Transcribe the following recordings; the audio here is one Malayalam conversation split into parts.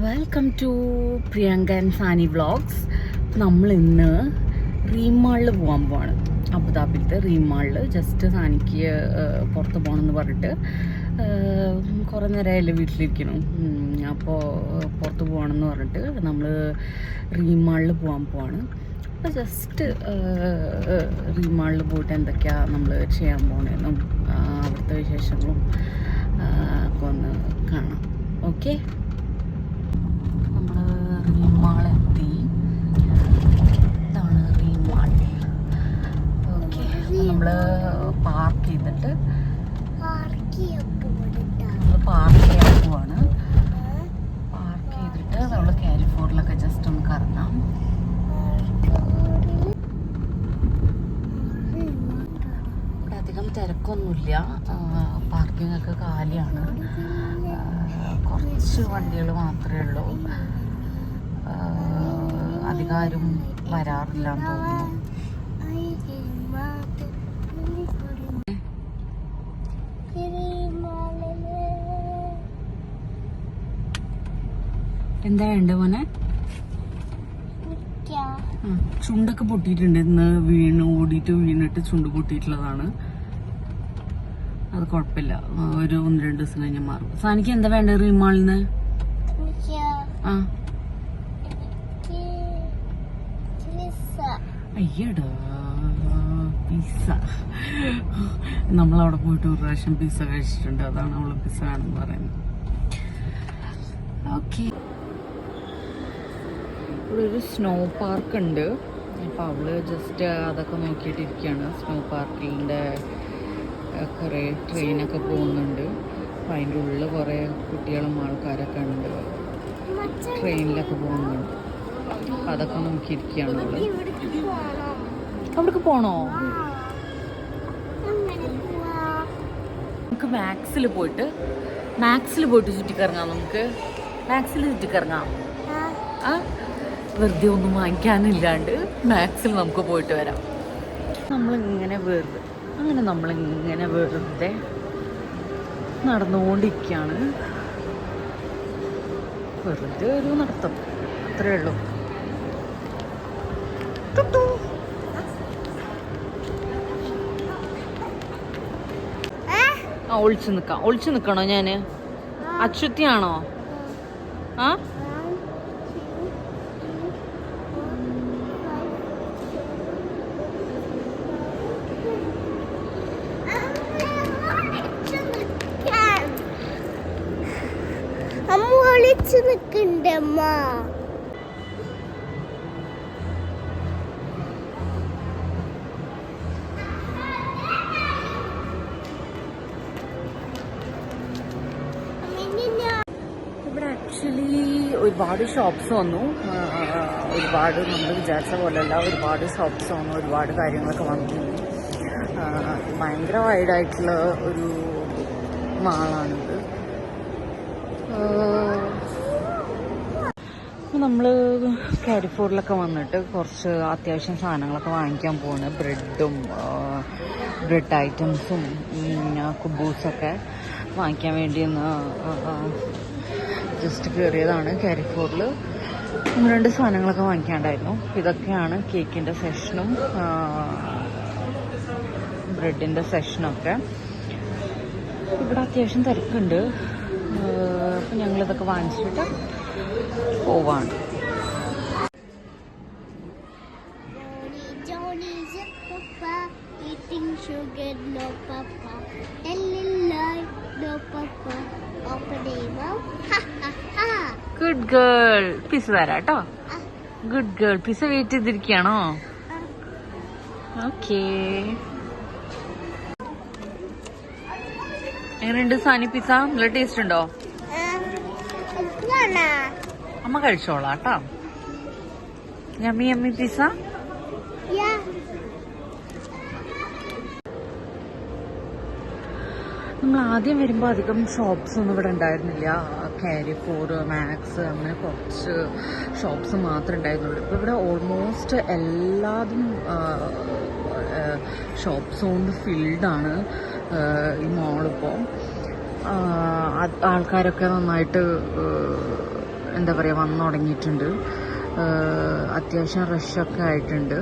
Welcome to Priyanka and Sani vlogs. നമ്മൾ ഇന്ന് റീമാളിൽ പോകാൻ പോവാണ്. അബുദാബിയിലത്തെ റീമാളിൽ ജസ്റ്റ് സാനിക്ക് പുറത്ത് പോകണമെന്ന് പറഞ്ഞിട്ട് കുറേ നേരമായില്ലേ വീട്ടിലിരിക്കണം. അപ്പോൾ പുറത്ത് പോകണമെന്ന് പറഞ്ഞിട്ട് നമ്മൾ റീമാളിൽ പോകാൻ പോവാണ്. അപ്പോൾ ജസ്റ്റ് റീമാളിൽ പോയിട്ട് എന്തൊക്കെയാണ് നമ്മൾ ചെയ്യാൻ പോകണമെന്നും അവിടുത്തെ വിശേഷങ്ങളും ഒക്കെ ഒന്ന് കാണാം. ഓക്കെ, നമ്മൾ റീമാളെത്തി. ഇതാണ് റീമാൾ. ഓക്കെ, നമ്മൾ പാർക്ക് ചെയ്തിട്ട് നമ്മൾ പാർക്ക് ചെയ്യാൻ പോവാണ്. പാർക്ക് ചെയ്തിട്ട് നമ്മൾ കാരിഫോറിലൊക്കെ ജസ്റ്റ് ഒന്ന് കറങ്ങാം. ഇവിടെ അധികം തിരക്കൊന്നുമില്ല, പാർക്കിംഗ് ഒക്കെ കാലിയാണ്. കുറച്ച് വണ്ടികൾ മാത്രമേ ഉള്ളൂ, അധികാരും വരാറില്ലാന്ന് തോന്നുന്നു. എന്താ വേണ്ട മോനെ? ചുണ്ടൊക്കെ പൊട്ടിയിട്ടുണ്ട്. ഇന്ന് വീണിട്ട് ചുണ്ട് പൊട്ടിയിട്ടുള്ളതാണ്. അത് കുഴപ്പമില്ല, ഒരു 1-2 ദിവസം കഴിഞ്ഞ് മാറും. സാനിക്ക് എന്താ വേണ്ടത് റീമാളിന്ന്? അയ്യടാ, പിസ്സ. നമ്മളവിടെ പോയിട്ട് ഒരു പ്രാവശ്യം പിസ്സ കഴിച്ചിട്ടുണ്ട്, അതാണ് അവള് പിസ്സ വേണമെന്ന് പറയുന്നത്. ഓക്കെ, ഇവിടെ ഒരു സ്നോ പാർക്ക് ഉണ്ട്. അപ്പോൾ അവള് ജസ്റ്റ് അതൊക്കെ നോക്കിയിട്ടിരിക്കുകയാണ്. സ്നോ പാർക്കിൻ്റെ കുറേ ട്രെയിനൊക്കെ പോകുന്നുണ്ട്. അപ്പം അതിൻ്റെ ഉള്ളിൽ കുറേ കുട്ടികളും ആൾക്കാരൊക്കെ ഉണ്ട്, ട്രെയിനിലൊക്കെ പോകുന്നുണ്ട്. അപ്പം അതൊക്കെ നോക്കിയിരിക്കുകയാണ് അവള്. അവിടേക്ക് പോണോ? നമുക്ക് മാക്സിൽ പോയിട്ട് ചുറ്റിക്കറങ്ങാം. മാക്സിൽ ചുറ്റിക്കറങ്ങാം. വെറുതെ ഒന്നും വാങ്ങിക്കാനില്ലാണ്ട് മാക്സിൽ നമുക്ക് പോയിട്ട് വരാം. നമ്മളിങ്ങനെ വെറുതെ നടന്നുകൊണ്ടിരിക്കുകയാണ്. വെറുതെ ഒരു നടത്തം, അത്രേ ഉള്ളൂ. ഒളിച്ചു നിൽക്കണോ ഞാന്? അച്യുത്തിയാണോ? ആ, ഒളിച്ചു നിൽക്കണ്ടമ്മ. ഇവിടെ ആക്ച്വലി ഒരുപാട് ഷോപ്സ് വന്നു. ഒരുപാട് നമ്മൾ വിചാരിച്ച പോലെയല്ല, ഒരുപാട് ഷോപ്സ് വന്നു, ഒരുപാട് കാര്യങ്ങളൊക്കെ വന്നു. ഭയങ്കര വൈഡായിട്ടുള്ള ഒരു മാളാണിത്. നമ്മൾ കാരിഫോറിലൊക്കെ വന്നിട്ട് കുറച്ച് അത്യാവശ്യം സാധനങ്ങളൊക്കെ വാങ്ങിക്കാൻ പോകുന്നത്. ബ്രെഡ് ഐറ്റംസും കുബൂസൊക്കെ വാങ്ങിക്കാൻ വേണ്ടി ഒന്ന് ജസ്റ്റ് കയറിയതാണ് കാരിഫോറിൽ. 1-2 സാധനങ്ങളൊക്കെ വാങ്ങിക്കാണ്ടായിരുന്നു. ഇതൊക്കെയാണ് കേക്കിൻ്റെ സെഷനും ബ്രെഡിൻ്റെ സെഷനൊക്കെ. ഇവിടെ അത്യാവശ്യം തിരക്കുണ്ട്. അപ്പം ഞങ്ങളിതൊക്കെ വാങ്ങിച്ചിട്ട് പോവാണ്. ഗുഡ് ഗേൾ, പിസ്സ തരാം കേട്ടോ. ഗുഡ് ഗേൾ, പിസ്സ വെയിറ്റ് ചെയ്തിരിക്കുകയാണോ? ഓക്കേ, എങ്ങനെയുണ്ട് സാനി പിസ്സ? നല്ല ടേസ്റ്റ് ഉണ്ടോ? അമ്മ കഴിച്ചോളാം കേട്ടോ. Yummy pizza. നമ്മൾ ആദ്യം വരുമ്പോൾ അധികം ഷോപ്സ് ഒന്നും ഇവിടെ ഉണ്ടായിരുന്നില്ല. കാരിഫോർ, മാക്സ്, അങ്ങനെ കുറച്ച് ഷോപ്സ് മാത്രമേ ഉണ്ടായിരുന്നുള്ളൂ. ഇപ്പോൾ ഇവിടെ ഓൾമോസ്റ്റ് എല്ലാതും ഷോപ്സ് കൊണ്ട് ഫിൽഡാണ് ഈ മോളിപ്പോൾ. ആൾക്കാരൊക്കെ നന്നായിട്ട് എന്താ പറയുക വന്നു തുടങ്ങിയിട്ടുണ്ട്. അത്യാവശ്യം റഷൊക്കെ ആയിട്ടുണ്ട്,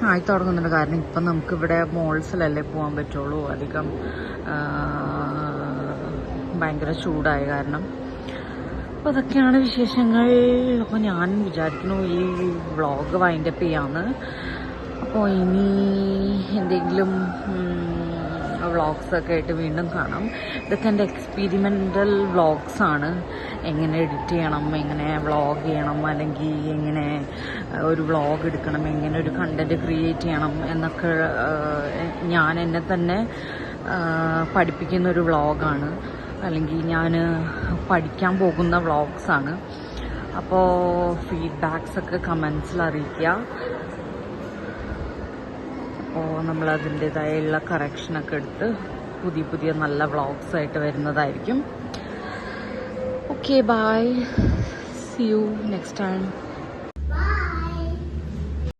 ആയി തുടങ്ങുന്നുണ്ട്. കാരണം ഇപ്പം നമുക്കിവിടെ മോൾസിലല്ലേ പോകാൻ പറ്റുള്ളൂ, അധികം ഭയങ്കര ചൂടായ കാരണം. അപ്പോൾ അതൊക്കെയാണ് വിശേഷങ്ങൾ. അപ്പോൾ ഞാൻ വിചാരിക്കുന്നു ഈ വ്ളോഗ് വൈൻഡപ്പ് ചെയ്യാമെന്ന്. അപ്പോൾ ഇനി എന്തെങ്കിലും വ്ളോഗ്സൊക്കെ ആയിട്ട് വീണ്ടും കാണാം. ഇതൊക്കെ എൻ്റെ എക്സ്പീരിമെൻ്റൽ വ്ളോഗ്സാണ്. എങ്ങനെ എഡിറ്റ് ചെയ്യണം, എങ്ങനെ വ്ളോഗ് ചെയ്യണം, അല്ലെങ്കിൽ എങ്ങനെ ഒരു വ്ളോഗ് എടുക്കണം, എങ്ങനെ ഒരു കണ്ടൻറ്റ് ക്രിയേറ്റ് ചെയ്യണം എന്നൊക്കെ ഞാൻ എന്നെ തന്നെ പഠിപ്പിക്കുന്നൊരു വ്ളോഗാണ്, അല്ലെങ്കിൽ ഞാൻ പഠിക്കാൻ പോകുന്ന വ്ളോഗ്സാണ്. അപ്പോൾ ഫീഡ്ബാക്സൊക്കെ കമൻസിൽ അറിയിക്കുക. അപ്പോൾ നമ്മൾ അതിൻ്റേതായുള്ള കറക്ഷനൊക്കെ എടുത്ത് പുതിയ പുതിയ നല്ല വ്ളോഗ്സായിട്ട് വരുന്നതായിരിക്കും. Okay, bye, see you next time.